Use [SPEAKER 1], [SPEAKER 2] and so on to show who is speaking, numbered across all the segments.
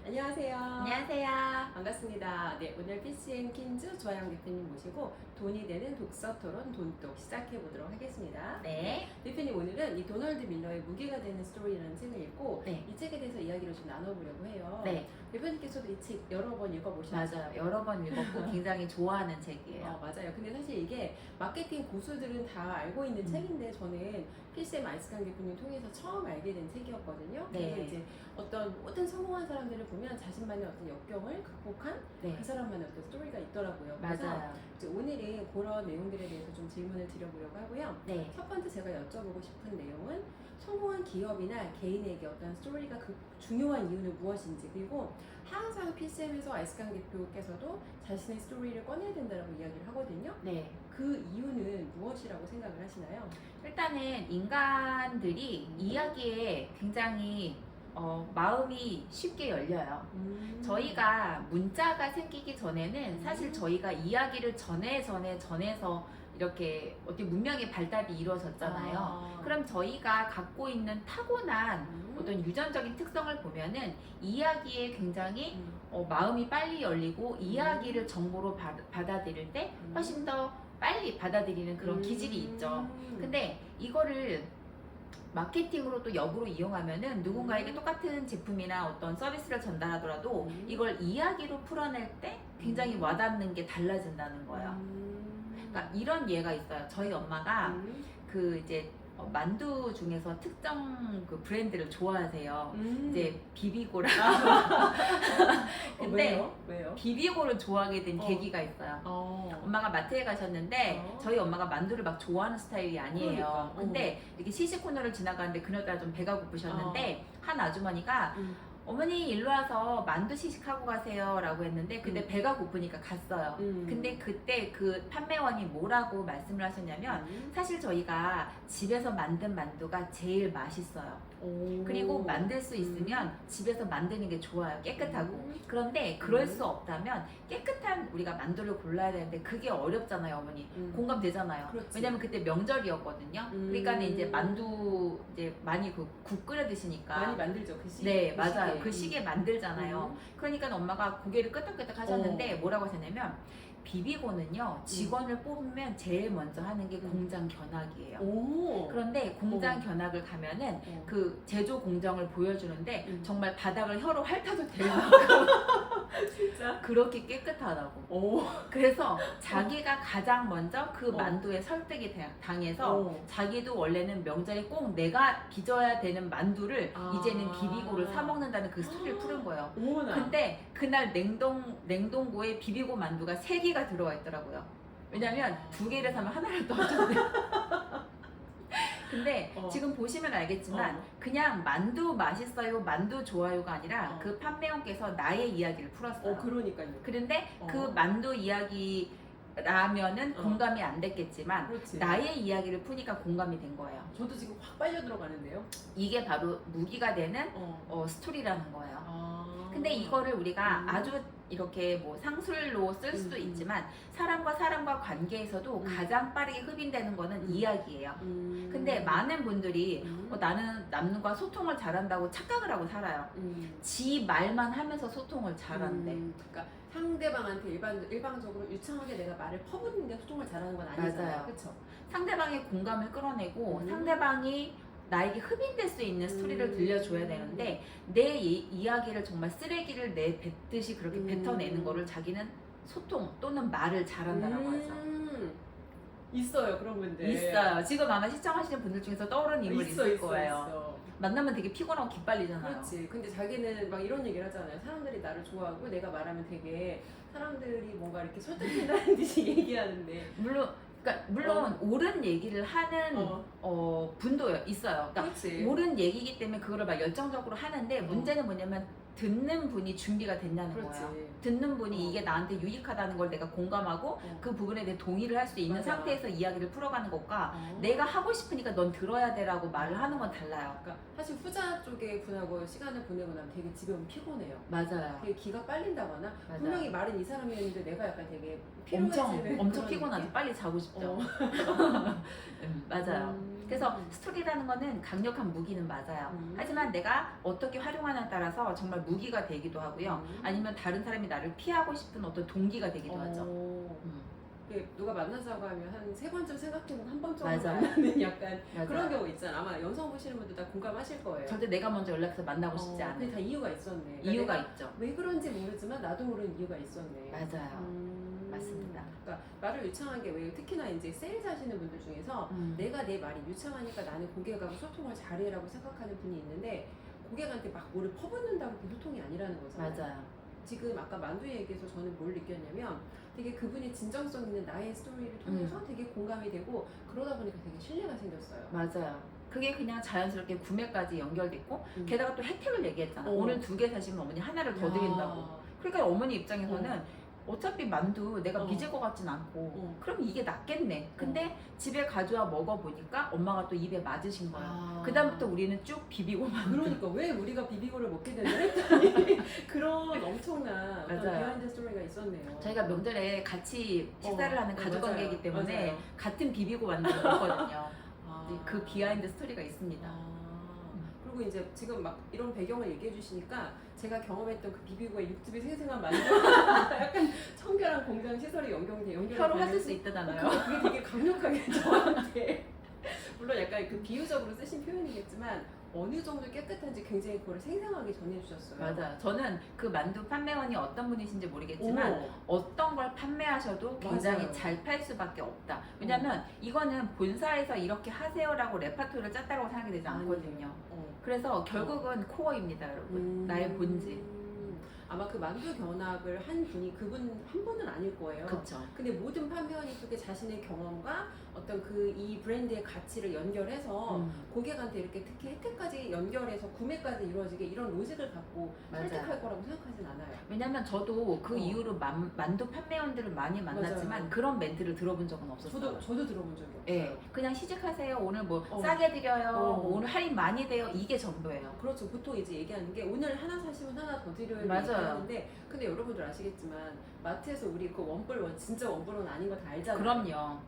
[SPEAKER 1] 안녕하세요.
[SPEAKER 2] 안녕하세요.
[SPEAKER 1] 반갑습니다. 네, 오늘 PC앤킨즈 조아영 대표님 모시고 돈이 되는 독서 토론 돈독 시작해 보도록 하겠습니다.
[SPEAKER 2] 네.
[SPEAKER 1] 대표님 오늘은 이 도널드 밀러의 무게가 되는 스토리라는 책을 읽고
[SPEAKER 2] 네.
[SPEAKER 1] 이 책에 대해서 이야기를 좀 나눠보려고 해요.
[SPEAKER 2] 네.
[SPEAKER 1] 대표님께서도 이 책 여러 번 읽어보셨죠?
[SPEAKER 2] 맞아요. 여러 번 읽었고 굉장히 좋아하는 책이에요.
[SPEAKER 1] 맞아요. 근데 사실 이게 마케팅 고수들은 다 알고 있는 책인데 저는 필쌤 아이스강 대표님 통해서 처음 알게 된 책이었거든요.
[SPEAKER 2] 네.
[SPEAKER 1] 그래서 이제 어떤 모든 성공한 사람들을 보면 자신만의 어떤 역경을 극복한
[SPEAKER 2] 네.
[SPEAKER 1] 그 사람만의 어떤 스토리가 있더라고요. 그래서
[SPEAKER 2] 맞아요.
[SPEAKER 1] 이제 오늘은 그런 내용들에 대해서 좀 질문을 드려보려고 하고요.
[SPEAKER 2] 네.
[SPEAKER 1] 첫 번째 제가 여쭤보고 싶은 내용은 성공한 기업이나 개인에게 어떤 스토리가 그 중요한 이유는 무엇인지, 그리고 항상 PCM에서 아이스강 대표께서도 자신의 스토리를 꺼내야 된다고 이야기를 하거든요.
[SPEAKER 2] 네.
[SPEAKER 1] 그 이유는 무엇이라고 생각을 하시나요?
[SPEAKER 2] 일단은 인간들이 이야기에 굉장히 마음이 쉽게 열려요. 저희가 문자가 생기기 전에는 사실 저희가 이야기를 전해서 이렇게 어떻게 문명의 발달이 이루어졌잖아요. 그럼 저희가 갖고 있는 타고난 어떤 유전적인 특성을 보면은 이야기에 굉장히 마음이 빨리 열리고 이야기를 정보로 받아들일 때 훨씬 더 빨리 받아들이는 그런 기질이 있죠. 근데 이거를 마케팅으로 또 역으로 이용하면은 누군가에게 똑같은 제품이나 어떤 서비스를 전달하더라도 이걸 이야기로 풀어낼 때 굉장히 와닿는 게 달라진다는 거예요. 그러니까 이런 예가 있어요. 저희 엄마가 그 이제 만두 중에서 특정 그 브랜드를 좋아하세요. 이제 비비고라. 근데
[SPEAKER 1] 왜요?
[SPEAKER 2] 비비고를 좋아하게 된 계기가 있어요. 엄마가 마트에 가셨는데 저희 엄마가 만두를 막 좋아하는 스타일이 아니에요.
[SPEAKER 1] 그러니까.
[SPEAKER 2] 근데 이렇게 시식 코너를 지나가는데 그녀가 좀 배가 고프셨는데 한 아주머니가 어머니 일로 와서 만두 시식하고 가세요 라고 했는데 근데 배가 고프니까 갔어요. 근데 그때 그 판매원이 뭐라고 말씀을 하셨냐면 사실 저희가 집에서 만든 만두가 제일 맛있어요. 그리고 만들 수 있으면 집에서 만드는 게 좋아요. 깨끗하고. 그런데 그럴 수 없다면 깨끗한 우리가 만두를 골라야 되는데 그게 어렵잖아요, 어머니. 공감되잖아요.
[SPEAKER 1] 그렇지.
[SPEAKER 2] 왜냐면 그때 명절이었거든요. 그러니까 이제 만두 이제 많이 국 끓여 드시니까
[SPEAKER 1] 많이 만들죠, 그 시계.
[SPEAKER 2] 네, 맞아요. 그 시계 만들잖아요. 그러니까 엄마가 고개를 끄덕끄덕 하셨는데 뭐라고 하셨냐면 비비고는요 직원을 뽑으면 제일 먼저 하는 게 공장 견학이에요. 그런데 공장 견학을 가면은 그 제조 공정을 보여주는데 정말 바닥을 혀로 핥아도 될 만큼
[SPEAKER 1] 진짜?
[SPEAKER 2] 그렇게 깨끗하다고. 그래서 자기가 가장 먼저 그 만두에 설득이 당해서 자기도 원래는 명절에 꼭 내가 빚어야 되는 만두를 이제는 비비고를 사 먹는다는 그 스토리를 푸는 거예요. 근데 그날 냉동고에 비비고 만두가 3개가 들어와 있더라고요. 왜냐면 2개를 사면 하나를 떠준대. 근데 지금 보시면 알겠지만 그냥 만두 맛있어요, 만두 좋아요가 아니라 그 판매원께서 나의 이야기를 풀었어요.
[SPEAKER 1] 그러니까요.
[SPEAKER 2] 그런데 그 만두 이야기라면은 공감이 안 됐겠지만
[SPEAKER 1] 그렇지.
[SPEAKER 2] 나의 이야기를 푸니까 공감이 된 거예요.
[SPEAKER 1] 저도 지금 확 빨려 들어가는데요.
[SPEAKER 2] 이게 바로 무기가 되는 스토리라는 거예요. 근데 이거를 우리가 아주 이렇게 뭐 상술로 쓸 수도 있지만 사람과 관계에서도 가장 빠르게 흡인되는 거는 이야기예요. 근데 많은 분들이 나는 남과 소통을 잘한다고 착각을 하고 살아요. 지 말만 하면서 소통을 잘한대.
[SPEAKER 1] 그러니까 상대방한테 일방적으로 유창하게 내가 말을 퍼붓는 게 소통을 잘하는 건 아니잖아요.
[SPEAKER 2] 맞아요.
[SPEAKER 1] 그렇죠?
[SPEAKER 2] 상대방의 공감을 끌어내고 상대방이 나에게 흡인될 수 있는 스토리를 들려줘야 되는데 내 이야기를 정말 쓰레기를 내뱉듯이 그렇게 뱉어내는 거를 자기는 소통 또는 말을 잘한다라고 하죠.
[SPEAKER 1] 있어요, 그런 분들.
[SPEAKER 2] 있어요. 지금 아마 시청하시는 분들 중에서 떠오르는 인물이 있을 거예요.
[SPEAKER 1] 있어.
[SPEAKER 2] 만나면 되게 피곤하고 기빨리잖아요.
[SPEAKER 1] 그렇지. 근데 자기는 막 이런 얘기를 하잖아요. 사람들이 나를 좋아하고 내가 말하면 되게 사람들이 뭔가 이렇게 설득된다는 듯이 얘기하는데.
[SPEAKER 2] 물론 옳은 얘기를 하는 분도 있어요. 그러니까
[SPEAKER 1] 그렇지.
[SPEAKER 2] 옳은 얘기이기 때문에 그거를 막 열정적으로 하는데 문제는 뭐냐면 듣는 분이 준비가 됐냐는
[SPEAKER 1] 그렇지.
[SPEAKER 2] 거예요. 듣는 분이 이게 나한테 유익하다는 걸 내가 공감하고 그 부분에 대해 동의를 할 수 있는
[SPEAKER 1] 맞아.
[SPEAKER 2] 상태에서 이야기를 풀어가는 것과 내가 하고 싶으니까 넌 들어야 돼라고 말을 하는 건 달라요.
[SPEAKER 1] 그러니까 사실 후자 쪽의 분하고 시간을 보내고 나면 되게 집에 오면 피곤해요.
[SPEAKER 2] 맞아요.
[SPEAKER 1] 되게 기가 빨린다거나
[SPEAKER 2] 맞아요.
[SPEAKER 1] 분명히 말은 이 사람이었는데 내가 약간 되게
[SPEAKER 2] 엄청
[SPEAKER 1] 피로해지는
[SPEAKER 2] 엄청
[SPEAKER 1] 그런
[SPEAKER 2] 피곤하죠.
[SPEAKER 1] 느낌?
[SPEAKER 2] 빨리 자고 싶죠. 맞아요. 그래서 스토리라는 거는 강력한 무기는 맞아요. 하지만 내가 어떻게 활용하냐에 따라서 정말 무기가 되기도 하고요. 아니면 다른 사람이 나를 피하고 싶은 어떤 동기가 되기도 하죠.
[SPEAKER 1] 누가 만나자고 하면 한 3번쯤 생각해보고 한 번쯤
[SPEAKER 2] 맞아요.
[SPEAKER 1] 만나는 약간
[SPEAKER 2] 맞아요.
[SPEAKER 1] 그런 경우 있잖아. 아마 여성 보시는 분들 다 공감하실 거예요.
[SPEAKER 2] 절대 내가 먼저 연락해서 만나고 싶지 않아요.
[SPEAKER 1] 근데 다 이유가 있었네. 그러니까
[SPEAKER 2] 이유가
[SPEAKER 1] 내가
[SPEAKER 2] 있죠.
[SPEAKER 1] 왜 그런지 모르지만 나도 모르는 이유가 있었네.
[SPEAKER 2] 맞아요. 맞습니다.
[SPEAKER 1] 그러니까 말을 유창한 게 왜 특히나 이제 세일즈 하시는 분들 중에서 내가 내 말이 유창하니까 나는 고객하고 소통을 잘해라고 생각하는 분이 있는데 고객한테 막 뭐를 퍼붓는다고 그 소통이 아니라는 거잖아요.
[SPEAKER 2] 맞아요.
[SPEAKER 1] 지금 아까 만두 얘기에서 저는 뭘 느꼈냐면 되게 그분이 진정성 있는 나의 스토리를 통해서 되게 공감이 되고 그러다 보니까 되게 신뢰가 생겼어요.
[SPEAKER 2] 맞아요. 그게 그냥 자연스럽게 구매까지 연결됐고 게다가 또 혜택을 얘기했잖아.
[SPEAKER 1] 어.
[SPEAKER 2] 오늘 2개 사시면 어머니 하나를 더 드린다고. 그러니까 어머니 입장에서는 어차피 만두 내가 빚을 것 같진 않고 그럼 이게 낫겠네. 근데 집에 가져와 먹어보니까 엄마가 또 입에 맞으신 거야. 그다음부터 우리는 쭉 비비고 만두.
[SPEAKER 1] 그러니까 왜 우리가 비비고를 먹게 되나 했더니 그런 엄청난 어떤
[SPEAKER 2] 맞아요.
[SPEAKER 1] 비하인드 스토리가 있었네요.
[SPEAKER 2] 저희가 명절에 같이 식사를 하는 가족
[SPEAKER 1] 맞아요.
[SPEAKER 2] 관계이기 때문에
[SPEAKER 1] 맞아요.
[SPEAKER 2] 같은 비비고 만두를 먹거든요. 그 비하인드 스토리가 있습니다.
[SPEAKER 1] 그리고 이제 지금 막 이런 배경을 얘기해 주시니까 제가 경험했던 그 비비고의 육즙이 생생한 만두 약간 청결한 공장 시설이 연결이
[SPEAKER 2] 혀로 하실 수 있다잖아요.
[SPEAKER 1] 그게 되게 강력하게 저한테 물론 약간 그 비유적으로 쓰신 표현이겠지만 어느 정도 깨끗한지 굉장히 그걸 생생하게 전해주셨어요.
[SPEAKER 2] 맞아요. 저는 그 만두 판매원이 어떤 분이신지 모르겠지만
[SPEAKER 1] 어머.
[SPEAKER 2] 어떤 걸 판매하셔도 굉장히
[SPEAKER 1] 맞아요.
[SPEAKER 2] 잘 팔 수밖에 없다. 왜냐면 이거는 본사에서 이렇게 하세요라고 레파토리를 짰다고 생각이 되지 않거든요. 그래서 결국은 코어입니다, 여러분. 나의 본질.
[SPEAKER 1] 아마 그 만두 견학을 한 분이 그분 한 분은 아닐 거예요.
[SPEAKER 2] 그렇죠.
[SPEAKER 1] 근데 모든 판매원이 그렇게 자신의 경험과 어떤 그 이 브랜드의 가치를 연결해서 고객한테 이렇게 특히 혜택까지 연결해서 구매까지 이루어지게 이런 로직을 갖고
[SPEAKER 2] 맞아요.
[SPEAKER 1] 설득할 거라고 생각하진 않아요.
[SPEAKER 2] 왜냐면 저도 그 이후로 만두 판매원들을 많이 만났지만
[SPEAKER 1] 맞아요.
[SPEAKER 2] 그런 멘트를 들어본 적은 없었어요.
[SPEAKER 1] 저도 들어본 적이 없어요.
[SPEAKER 2] 예, 그냥 시식하세요. 오늘 뭐 싸게 드려요. 뭐 오늘 할인 많이 돼요. 이게 전부예요.
[SPEAKER 1] 그렇죠. 보통 이제 얘기하는 게 오늘 하나 사시면 하나 더 드려요.
[SPEAKER 2] 맞아요.
[SPEAKER 1] 하는데 근데 여러분들 아시겠지만 마트에서 우리 그 원뿔 진짜 원뿔은 아닌 거 다 알잖아요.
[SPEAKER 2] 그럼요.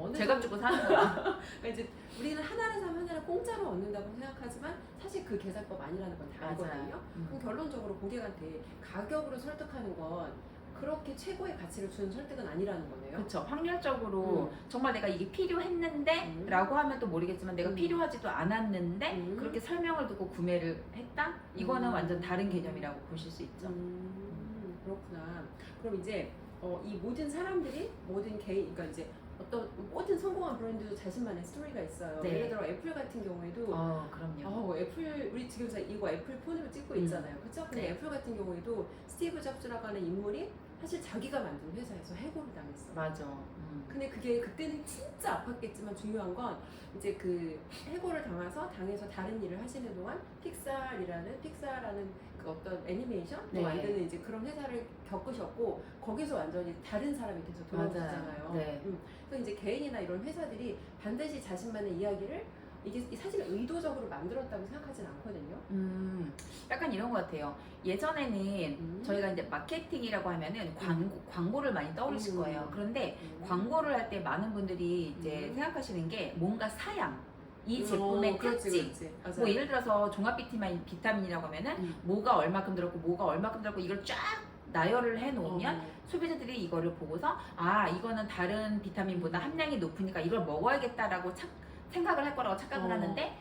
[SPEAKER 1] 어느
[SPEAKER 2] 제값 주고 사는 거야.
[SPEAKER 1] 그러니까 이제 우리는 하나를 사면 하나를 공짜로 얻는다고 생각하지만 사실 그 계산법 아니라는 건 다 알거든요. 그럼 결론적으로 고객한테 가격으로 설득하는 건 그렇게 최고의 가치를 주는 설득은 아니라는 거네요.
[SPEAKER 2] 그렇죠. 확률적으로 정말 내가 이게 필요했는데 라고 하면 또 모르겠지만 내가 필요하지도 않았는데 그렇게 설명을 듣고 구매를 했다? 이거는 완전 다른 개념이라고 보실 수 있죠.
[SPEAKER 1] 그렇구나. 그럼 이제 이 모든 사람들이 모든 개인, 그러니까 이제 어떤 모든 성공한 브랜드도 자신만의 스토리가 있어요.
[SPEAKER 2] 네.
[SPEAKER 1] 예를 들어 애플 같은 경우에도
[SPEAKER 2] 그럼요.
[SPEAKER 1] 애플 우리 지금 이거 애플 폰으로 찍고 있잖아요. 그렇죠? 근데
[SPEAKER 2] 네.
[SPEAKER 1] 애플 같은 경우에도 스티브 잡스라고 하는 인물이 사실 자기가 만든 회사에서 해고를 당했어.
[SPEAKER 2] 맞아.
[SPEAKER 1] 근데 그게 그때는 진짜 아팠겠지만 중요한 건 이제 그 해고를 당해서 다른 일을 하시는 동안 픽사라는 그 어떤 애니메이션
[SPEAKER 2] 네.
[SPEAKER 1] 만드는 이제 그런 회사를 겪으셨고 거기서 완전히 다른 사람이 돼서 돌아오셨잖아요.
[SPEAKER 2] 네.
[SPEAKER 1] 그래서 이제 개인이나 이런 회사들이 반드시 자신만의 이야기를 이게 사실 의도적으로 만들었다고 생각하진 않거든요.
[SPEAKER 2] 약간 이런 것 같아요. 예전에는 저희가 이제 마케팅이라고 하면은 광고를 많이 떠올리실 거예요. 그런데 광고를 할 때 많은 분들이 이제 생각하시는 게 뭔가 사양, 이 제품의 특징.
[SPEAKER 1] 그렇지. 맞아요.
[SPEAKER 2] 뭐 예를 들어서 종합 비타민이라고 하면은 뭐가 얼마큼 들었고 뭐가 얼마큼 들었고 이걸 쫙 나열을 해놓으면 소비자들이 이거를 보고서 이거는 다른 비타민보다 함량이 높으니까 이걸 먹어야겠다라고 생각을 할 거라고 착각을 하는데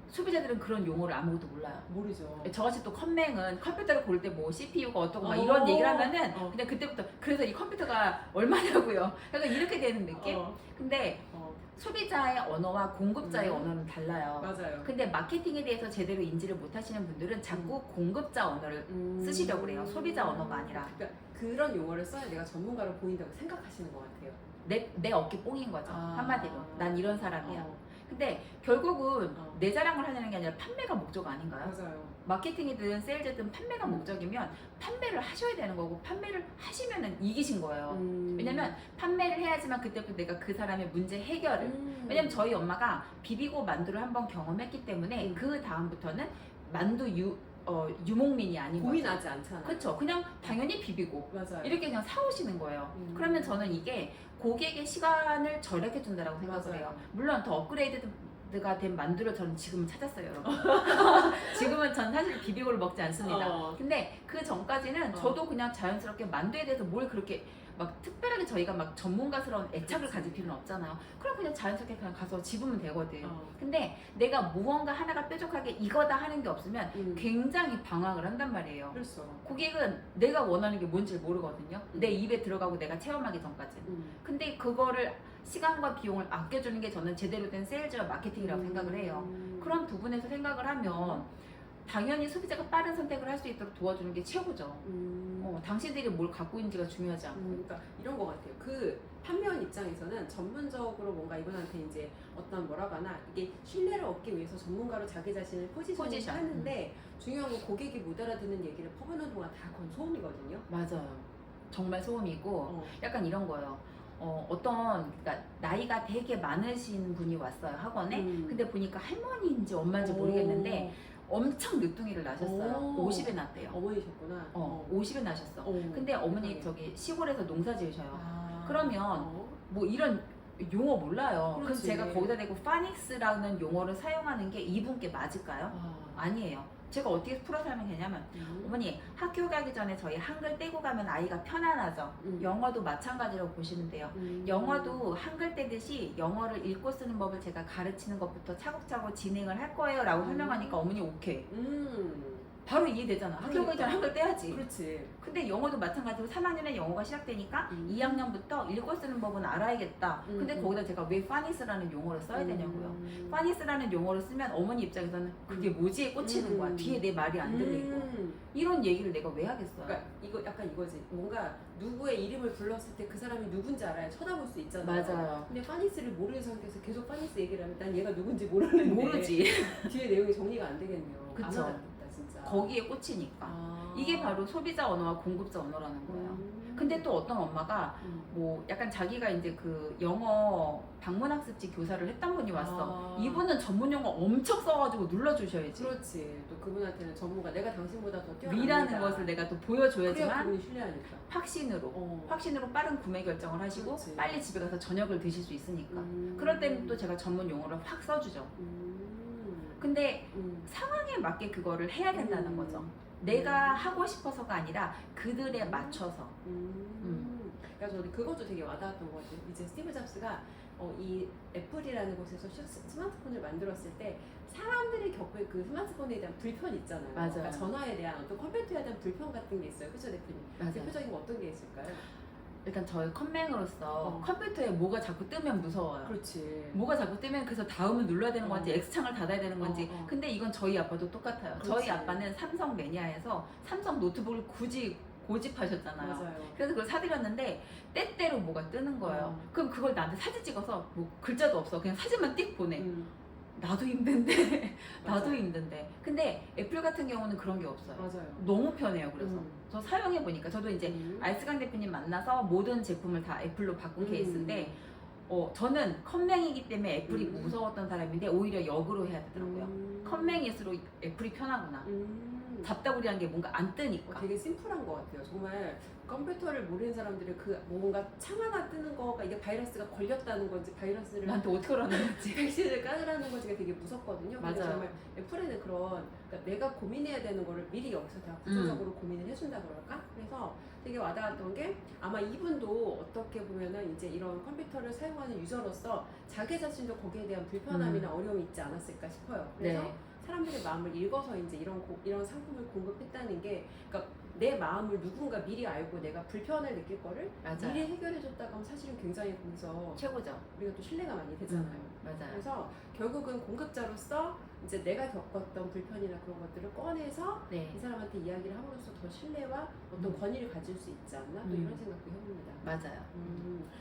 [SPEAKER 2] 소비자들은 그런 용어를 아무것도 몰라요.
[SPEAKER 1] 모르죠.
[SPEAKER 2] 저같이 또 컴맹은 컴퓨터를 고를 때 뭐 CPU가 어떻고 막 이런 얘기를 하면은 그냥 그때부터 그래서 이 컴퓨터가 얼마냐고요. 약간 이렇게 되는 느낌? 근데 소비자의 언어와 공급자의 언어는 달라요.
[SPEAKER 1] 맞아요.
[SPEAKER 2] 근데 마케팅에 대해서 제대로 인지를 못 하시는 분들은 자꾸 공급자 언어를 쓰시려고 그래요. 소비자 언어가 아니라.
[SPEAKER 1] 그러니까 그런 용어를 써야 내가 전문가로 보인다고 생각하시는 것 같아요.
[SPEAKER 2] 내 어깨 뽕인 거죠. 한마디로. 난 이런 사람이야. 근데 결국은
[SPEAKER 1] 어.
[SPEAKER 2] 내 자랑을 하려는 게 아니라 판매가 목적 아닌가요?
[SPEAKER 1] 맞아요.
[SPEAKER 2] 마케팅이든 세일즈든 판매가 목적이면 판매를 하셔야 되는 거고 판매를 하시면은 이기신 거예요. 왜냐면 판매를 해야지만 그때부터 내가 그 사람의 문제 해결을 왜냐면 저희 엄마가 비비고 만두를 한번 경험했기 때문에 그 다음부터는 만두 유목민이 아닌 거죠.
[SPEAKER 1] 고민하지 않잖아요.
[SPEAKER 2] 그렇죠. 그냥 당연히 비비고
[SPEAKER 1] 맞아요.
[SPEAKER 2] 이렇게 그냥 사오시는 거예요. 그러면 저는 이게 고객의 시간을 절약해 준다라고 생각을
[SPEAKER 1] 맞아요.
[SPEAKER 2] 해요. 물론 더 업그레이드 된 만두를 저는 지금은 찾았어요, 여러분. 지금은 전 사실 비비고를 먹지 않습니다. 근데 그 전까지는 저도 그냥 자연스럽게 만두에 대해서 뭘 그렇게 막 특별하게 저희가 막 전문가스러운 애착을
[SPEAKER 1] 그치.
[SPEAKER 2] 가질 필요는 없잖아요. 그럼 그냥 자연스럽게 그냥 가서 집으면 되거든.
[SPEAKER 1] 어.
[SPEAKER 2] 근데 내가 무언가 하나가 뾰족하게 이거다 하는 게 없으면 굉장히 방황을 한단 말이에요.
[SPEAKER 1] 그렇죠.
[SPEAKER 2] 고객은 내가 원하는 게 뭔지 모르거든요. 내 입에 들어가고 내가 체험하기 전까지는. 근데 그거를 시간과 비용을 아껴주는 게 저는 제대로 된 세일즈와 마케팅이라고 생각을 해요. 그런 부분에서 생각을 하면 당연히 소비자가 빠른 선택을 할 수 있도록 도와주는 게 최고죠. 당신들이 뭘 갖고 있는지가 중요하지 않고.
[SPEAKER 1] 그러니까 이런 것 같아요. 그 판매원 입장에서는 전문적으로 뭔가 이분한테 이제 어떤 뭐라고 하나 이게 신뢰를 얻기 위해서 전문가로 자기 자신을 포지션. 하는데 중요한 건 고객이 못 알아듣는 얘기를 퍼부는 동안 다 그건 소음이거든요.
[SPEAKER 2] 맞아요. 정말 소음이고 약간 이런 거예요. 그러니까 나이가 되게 많으신 분이 왔어요, 학원에. 근데 보니까 할머니인지 엄마인지 모르겠는데 엄청 늦둥이를 나셨어요. 50에 났대요.
[SPEAKER 1] 어머니셨구나.
[SPEAKER 2] 50에 나셨어. 근데 어머니 저기 시골에서 농사 지으셔요. 그러면 뭐 이런 용어 몰라요. 그래서
[SPEAKER 1] 그렇지.
[SPEAKER 2] 제가 거기다 대고 파닉스라는 용어를 사용하는 게 이분께 맞을까요? 아니에요. 제가 어떻게 풀어 설명했냐면 어머니 학교 가기 전에 저희 한글 떼고 가면 아이가 편안하죠. 영어도 마찬가지라고 보시면 돼요. 영어도 한글 떼듯이 영어를 읽고 쓰는 법을 제가 가르치는 것부터 차곡차곡 진행을 할 거예요 라고 설명하니까 어머니 오케이. 바로 이해되잖아. 학교 가기 전에 한글 떼야지.
[SPEAKER 1] 그렇지.
[SPEAKER 2] 근데 영어도 마찬가지로 3학년에 영어가 시작되니까 2학년부터 읽고 쓰는 법은 알아야겠다. 근데 거기다 제가 왜 파니스라는 용어를 써야 되냐고요. 파니스라는 용어를 쓰면 어머니 입장에서는 그게 뭐지에 꽂히는 거야. 뒤에 내 말이 안 들리고. 이런 얘기를 내가 왜 하겠어요.
[SPEAKER 1] 그러니까 이거 약간 이거지. 뭔가 누구의 이름을 불렀을 때 그 사람이 누군지 알아야 쳐다볼 수 있잖아요.
[SPEAKER 2] 맞아요.
[SPEAKER 1] 근데 파니스를 모르는 상태에서 계속 파니스 얘기를 하면 난 얘가 누군지 모르는데
[SPEAKER 2] 모르지.
[SPEAKER 1] 뒤에 내용이 정리가 안 되겠네요.
[SPEAKER 2] 그쵸.
[SPEAKER 1] 아무도 안 된다 진짜.
[SPEAKER 2] 거기에 꽂히니까. 이게 바로 소비자 언어와 공급자 언어라는 거예요. 근데 또 어떤 엄마가 뭐 약간 자기가 이제 그 영어 방문학습지 교사를 했던 분이 왔어. 이분은 전문 용어 엄청 써가지고 눌러주셔야지.
[SPEAKER 1] 그렇지. 또 그분한테는 전문가 내가 당신보다 더 뛰어난
[SPEAKER 2] 위라는 것을 내가 또 보여줘야지만
[SPEAKER 1] 그분이 신뢰하니까.
[SPEAKER 2] 확신으로 빠른 구매 결정을 하시고
[SPEAKER 1] 그렇지.
[SPEAKER 2] 빨리 집에 가서 저녁을 드실 수 있으니까. 그럴 때는 또 제가 전문 용어를 확 써주죠. 근데 상황에 맞게 그거를 해야 된다는 거죠. 내가 하고 싶어서가 아니라 그들에 맞춰서.
[SPEAKER 1] 그래서 저는 그것도 되게 와닿았던 것 같아요. 이제 스티브 잡스가 이 애플이라는 곳에서 스마트폰을 만들었을 때 사람들이 겪을 그 스마트폰에 대한 불편 있잖아요.
[SPEAKER 2] 맞아요.
[SPEAKER 1] 그러니까 전화에 대한 어떤 컴퓨터에 대한 불편 같은 게 있어요. 그렇죠, 대표님?
[SPEAKER 2] 맞아요.
[SPEAKER 1] 대표적인 거 어떤 게 있을까요?
[SPEAKER 2] 일단 저희 컴맹으로서 컴퓨터에 뭐가 자꾸 뜨면 무서워요.
[SPEAKER 1] 그렇지.
[SPEAKER 2] 뭐가 자꾸 뜨면 그래서 다음을 눌러야 되는 건지 X창을 닫아야 되는 건지. 근데 이건 저희 아빠도 똑같아요.
[SPEAKER 1] 그렇지.
[SPEAKER 2] 저희 아빠는 삼성 매니아에서 삼성 노트북을 굳이 고집하셨잖아요.
[SPEAKER 1] 맞아요.
[SPEAKER 2] 그래서 그걸 사드렸는데 때때로 뭐가 뜨는 거예요. 그럼 그걸 나한테 사진 찍어서 뭐 글자도 없어. 그냥 사진만 띡 보내. 나도 힘든데 나도 힘든데. 근데 애플 같은 경우는 그런 게 없어요.
[SPEAKER 1] 맞아요.
[SPEAKER 2] 너무 편해요. 그래서 저 사용해 보니까 저도 이제 알스강 대표님 만나서 모든 제품을 다 애플로 바꾼 케이스인데 저는 컴맹이기 때문에 애플이 무서웠던 사람인데 오히려 역으로 해야 되더라고요. 컴맹일수록 애플이 편하구나. 답답이란 게 뭔가 안 뜨니까.
[SPEAKER 1] 되게 심플한 것 같아요. 정말 컴퓨터를 모르는 사람들은 그 뭔가 창 하나 뜨는 거가 이게 바이러스가 걸렸다는 건지 바이러스를
[SPEAKER 2] 나한테 어떻게 하라는 건지
[SPEAKER 1] 백신을 까느라는 건지가 되게 무섭거든요. 근데
[SPEAKER 2] 맞아요.
[SPEAKER 1] 정말 애플에는 그런 그러니까 내가 고민해야 되는 거를 미리 여기서 다 구조적으로 고민을 해준다 그럴까? 그래서 되게 와닿았던 게 아마 이분도 어떻게 보면은 이제 이런 컴퓨터를 사용하는 유저로서 자기 자신도 거기에 대한 불편함이나 어려움이 있지 않았을까 싶어요. 그래서
[SPEAKER 2] 네.
[SPEAKER 1] 사람들의 마음을 읽어서 이제 이런 상품을 공급했다는 게 그러니까 내 마음을 누군가 미리 알고 내가 불편을 느낄 거를
[SPEAKER 2] 맞아요.
[SPEAKER 1] 미리 해결해줬다고 하면 사실은 굉장히 거기서
[SPEAKER 2] 최고죠.
[SPEAKER 1] 우리가 또 신뢰가 많이 되잖아요.
[SPEAKER 2] 맞아요.
[SPEAKER 1] 그래서 결국은 공급자로서 이제 내가 겪었던 불편이나 그런 것들을 꺼내서
[SPEAKER 2] 네.
[SPEAKER 1] 이 사람한테 이야기를 함으로써 더 신뢰와 어떤 권위를 가질 수 있지 않나 또 이런 생각도 해봅니다.
[SPEAKER 2] 맞아요.